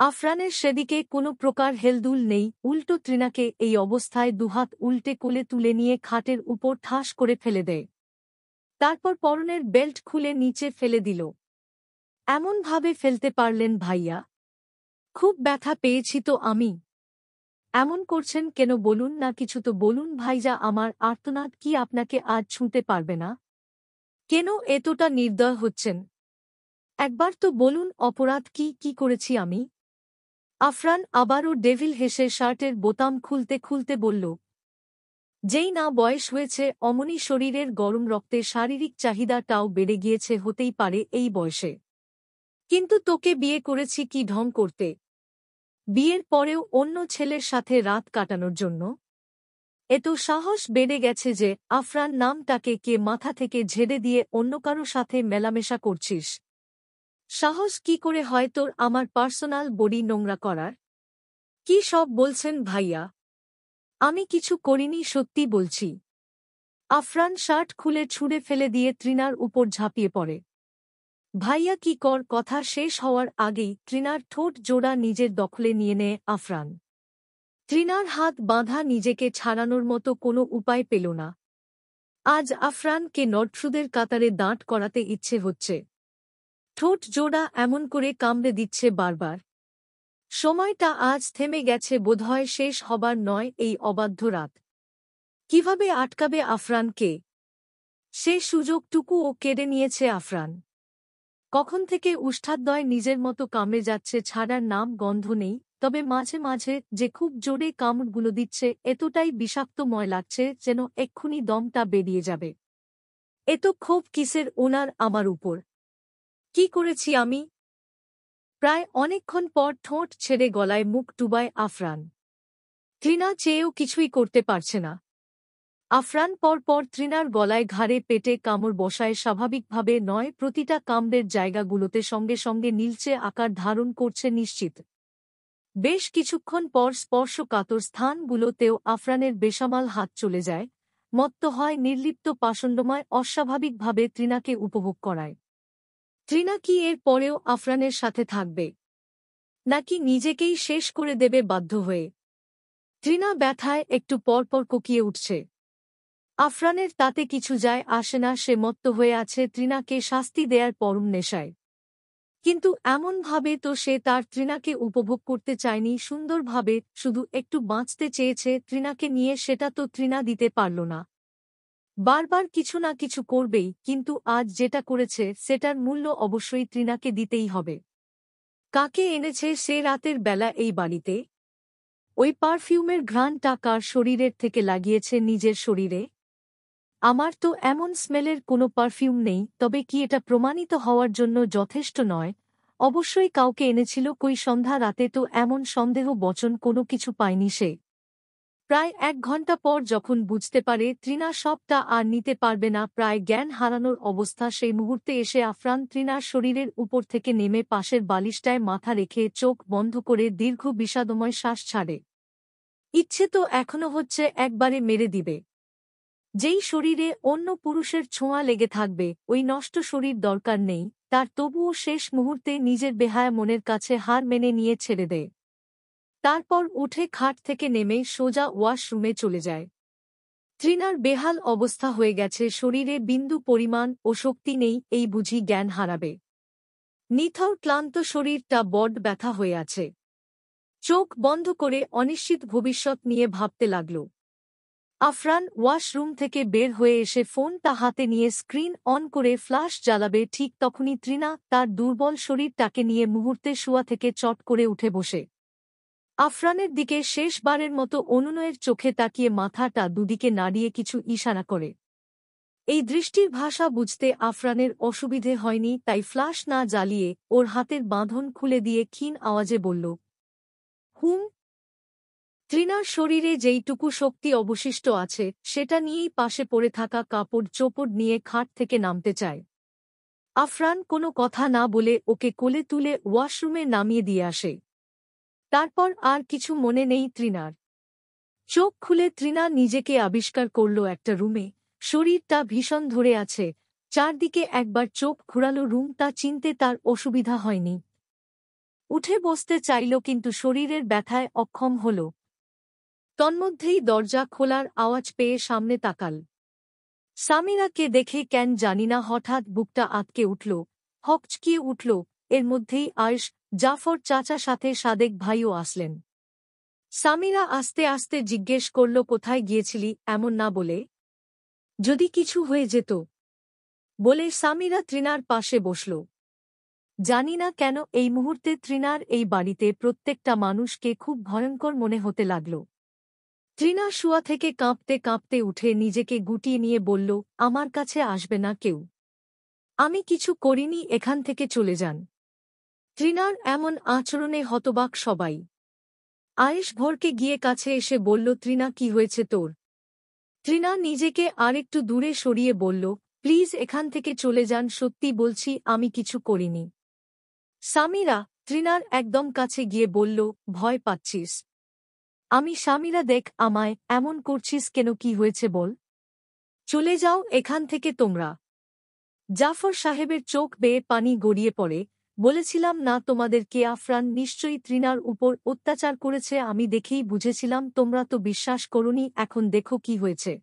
আফরানের সেদিকে কোনো প্রকার হেলদুল নেই, উল্টো তৃণাকে এই অবস্থায় দুহাত উল্টে কোলে তুলে নিয়ে খাটের উপর ঠাস করে ফেলে দেয়। তারপর পরনের বেল্ট খুলে নিচে ফেলে দিল। এমনভাবে ফেলতে পারলেন ভাইয়া? খুব ব্যথা পেয়েছি তো আমি। এমন করছেন কেন বলুন না, কিছু তো বলুন ভাইজা, আমার আর্তনাদ কি আপনাকে আজ ছুঁতে পারবে না? কেন এতটা নির্দয় হচ্ছেন? একবার তো বলুন অপরাধ কি, কি করেছি আমি? আফরান আবারও ডেভিল হেসে শার্টের বোতাম খুলতে খুলতে বলল, যেই না বয়স হয়েছে অমনি শরীরের গরম রক্তে শারীরিক চাহিদাটাও বেড়ে গিয়েছে, হতেই পারে এই বয়সে। কিন্তু তোকে বিয়ে করেছি কি ঢং করতে? বিয়ের পরেও অন্য ছেলের সাথে রাত কাটানোর জন্য? এত সাহস বেড়ে গেছে যে আফরান নামটাকে কে মাথা থেকে ঝেড়ে দিয়ে অন্য কারো সাথে মেলামেশা করছিস? সাহস কি করে হয় তোর আমার পার্সোনাল বডি নোংরা করার? কি সব বলছেন ভাইয়া? আমি কিছু করিনি, সত্যি বলছি। আফরান শার্ট খুলে ছুঁড়ে ফেলে দিয়ে তৃণার উপর ঝাঁপিয়ে পড়ে। ভাইয়া কি কর? কথা শেষ হওয়ার আগেই তৃণার ঠোঁট জোড়া নিজের দখলে নিয়ে নেয় আফরান। তৃণার হাত বাঁধা, নিজেকে ছাড়ানোর মতো কোনো উপায় পেল না। আজ আফরানকে নট্রুদের কাতারে দাঁড় করাতে ইচ্ছে হচ্ছে। ঠোঁট জোড়া এমন করে কামড়ে দিচ্ছে বারবার। সময়টা আজ থেমে গেছে, বোধহয় শেষ হবার নয় এই অবাধ্য রাত। কিভাবে আটকাবে আফরানকে? সে সুযোগটুকুও কেড়ে নিয়েছে আফরান। কখন থেকে উষ্ঠাদ্বয় নিজের মতো কামড়ে যাচ্ছে, ছাড়ার নাম গন্ধ নেই, তবে মাঝে মাঝে যে খুব জোরে কামড়গুলো দিচ্ছে এতটাই বিষাক্তময় লাগছে যেন এক্ষুনি দমটা বেরিয়ে যাবে। এত ক্ষোভ কিসের ওনার আমার উপর? কি করেছি আমি? প্রায় অনেকক্ষণ পর ঠোঁট ছেড়ে গলায় মুখ ডুবায় আফরান। তৃণা চেয়েও কিছুই করতে পারছে না। আফরান পরপর তৃণার গলায় ঘাড়ে পেটে কামড় বসায়, স্বাভাবিকভাবে নয়, প্রতিটা কামড়ের জায়গাগুলোতে সঙ্গে সঙ্গে নীলচে আকার ধারণ করছে নিশ্চিত। বেশ কিছুক্ষণ পর স্পর্শকাতর স্থানগুলোতেও আফরানের বেসামাল হাত চলে যায়, মত্ত হয় নির্লিপ্ত পাষণ্ডময় অস্বাভাবিকভাবে তৃণাকে উপভোগ করায়। তৃণা কি এর পরেও আফরানের সাথে থাকবে, নাকি নিজেকেই শেষ করে দেবে বাধ্য হয়ে? তৃণা ব্যথায় একটু পরপর কোকিয়ে উঠছে। আফরানের তাতে কিছু যায় আসে না, সে মত্ত হয়ে আছে তৃণাকে শাস্তি দেয়ার পরম নেশায়। কিন্তু এমনভাবে তো সে তার তৃণাকে উপভোগ করতে চায়নি সুন্দরভাবে, শুধু একটু বাঁচতে চেয়েছে তৃণাকে নিয়ে, সেটা তো তৃণা দিতে পারল না। বারবার কিছু না কিছু করবেই, কিন্তু আজ যেটা করেছে সেটার মূল্য অবশ্যই তৃণাকে দিতেই হবে। কাকে এনেছে সে রাতের বেলা এই বাড়িতে? ওই পারফিউমের ঘ্রাণটা কার শরীরের থেকে লাগিয়েছে নিজের শরীরে? আমার তো এমন স্মেলের কোনো পারফিউম নেই, তবে কি এটা প্রমাণিত হওয়ার জন্য যথেষ্ট নয়? অবশ্যই কাউকে এনেছিল, কই সন্ধ্যা রাতে তো এমন সন্দেহ বচন কোনো কিছু পায়নি সে। প্রায় 1 ঘণ্টা পর যখন বুঝতে পারে তৃণা সবটা আর নিতে পারবে না, প্রায় জ্ঞান হারানোর অবস্থা, সেই মুহূর্তে এসে আফরান তৃণার শরীরের উপর থেকে নেমে পাশের বালিশটায় মাথা রেখে চোখ বন্ধ করে দীর্ঘ বিষাদময় শ্বাস ছাড়ে। ইচ্ছে তো এখনো হচ্ছে একবারে মেরে দিবে। যেই শরীরে অন্য পুরুষের ছোঁয়া লেগে থাকবে, ওই নষ্ট শরীর দরকার নেই তার, তবুও শেষ মুহূর্তে নিজের বেহায়া মনের কাছে হার মেনে নিয়ে ছেড়ে দেয়। তারপর উঠে খাট থেকে নেমে সোজা ওয়াশরুমে চলে যায়। তৃণার বেহাল অবস্থা হয়ে গেছে, শরীরে বিন্দু পরিমাণ ও শক্তি নেই, এই বুঝি জ্ঞান হারাবে। নিথর ক্লান্ত শরীরটা বড্ড ব্যথা হয়ে আছে। চোখ বন্ধ করে অনিশ্চিত ভবিষ্যৎ নিয়ে ভাবতে লাগল। আফরান ওয়াশরুম থেকে বের হয়ে এসে ফোনটা হাতে নিয়ে স্ক্রিন অন করে ফ্ল্যাশ জ্বালাবে, ঠিক তখনই তৃণা তার দুর্বল শরীরটাকে নিয়ে মুহূর্তে শোয়া থেকে চট করে উঠে বসে আফরানের দিকে শেষবারের মতো অনুনয়ের চোখে তাকিয়ে মাথাটা দুদিকে নাড়িয়ে কিছু ইশারা করে। এই দৃষ্টির ভাষা বুঝতে আফরানের অসুবিধে হয়নি, তাই ফ্ল্যাশ না জ্বালিয়ে ওর হাতের বাঁধন খুলে দিয়ে ক্ষীণ আওয়াজে বলল, হুম। তৃণার শরীরে যেইটুকু শক্তি অবশিষ্ট আছে সেটা নিয়েই পাশে পড়ে থাকা কাপড় চোপড় নিয়ে খাট থেকে নামতে চায়। আফরান কোনো কথা না বলে ওকে কোলে তুলে ওয়াশরুমে নামিয়ে দিয়ে আসে। তারপর আর কিছু মনে নেই তৃণার। চোখ খুলে তৃণা নিজেকে আবিষ্কার করল একটা রুমে, শরীরটা ভীষণ ধরে আছে। চারদিকে একবার চোখ ঘুরালো, রুমটা চিনতে তার অসুবিধা হয়নি। উঠে বসতে চাইল কিন্তু শরীরের ব্যথায় অক্ষম হল। তন্মধ্যেই দরজা খোলার আওয়াজ পেয়ে সামনে তাকাল। সামিরাকে দেখে কেন জানিনা হঠাৎ বুকটা আঁতকে উঠল, হকচকিয়ে উঠল। এর মধ্যেই আয়েশ, জাফর চাচা সাথে সাদেক ভাইও আসলেন। সামিরা আস্তে আস্তে জিজ্ঞেস করল, কোথায় গিয়েছিলি এমন না বলে? যদি কিছু হয়ে যেত। বলে সামিরা তৃণার পাশে বসল। জানি না কেন এই মুহূর্তে তৃণার এই বাড়িতে প্রত্যেকটা মানুষকে খুব ভয়ঙ্কর মনে হতে লাগল। তৃণা শুয়া থেকে কাঁপতে কাঁপতে উঠে নিজেকে গুটিয়ে নিয়ে বলল, আমার কাছে আসবে না কেউ। আমি কিছু করিনি, এখান থেকে চলে যান। তৃণার এমন আচরণে হতবাক সবাই। আয়েশ ভোরকে গিয়ে কাছে এসে বলল, তৃণা, কি হয়েছে তোর? তৃণা নিজেকে আরেকটু দূরে সরিয়ে বলল, প্লিজ এখান থেকে চলে যান, সত্যি বলছি আমি কিছু করিনি। সামিরা তৃণার একদম কাছে গিয়ে বলল, ভয় পাচ্ছিস? আমি সামিরা, দেখ আমায়, এমন করছিস কেন, কি হয়েছে বল? চলে যাও এখান থেকে তোমরা। জাফর সাহেবের চোখ বেয়ে পানি গড়িয়ে পড়ে। বলেছিলাম না তোমাদেরকে, আফরান নিশ্চয়ই তৃণার উপর অত্যাচার করেছে, আমি দেখেই বুঝেছিলাম, তোমরা তো বিশ্বাস করোনি, এখন দেখো কি হয়েছে।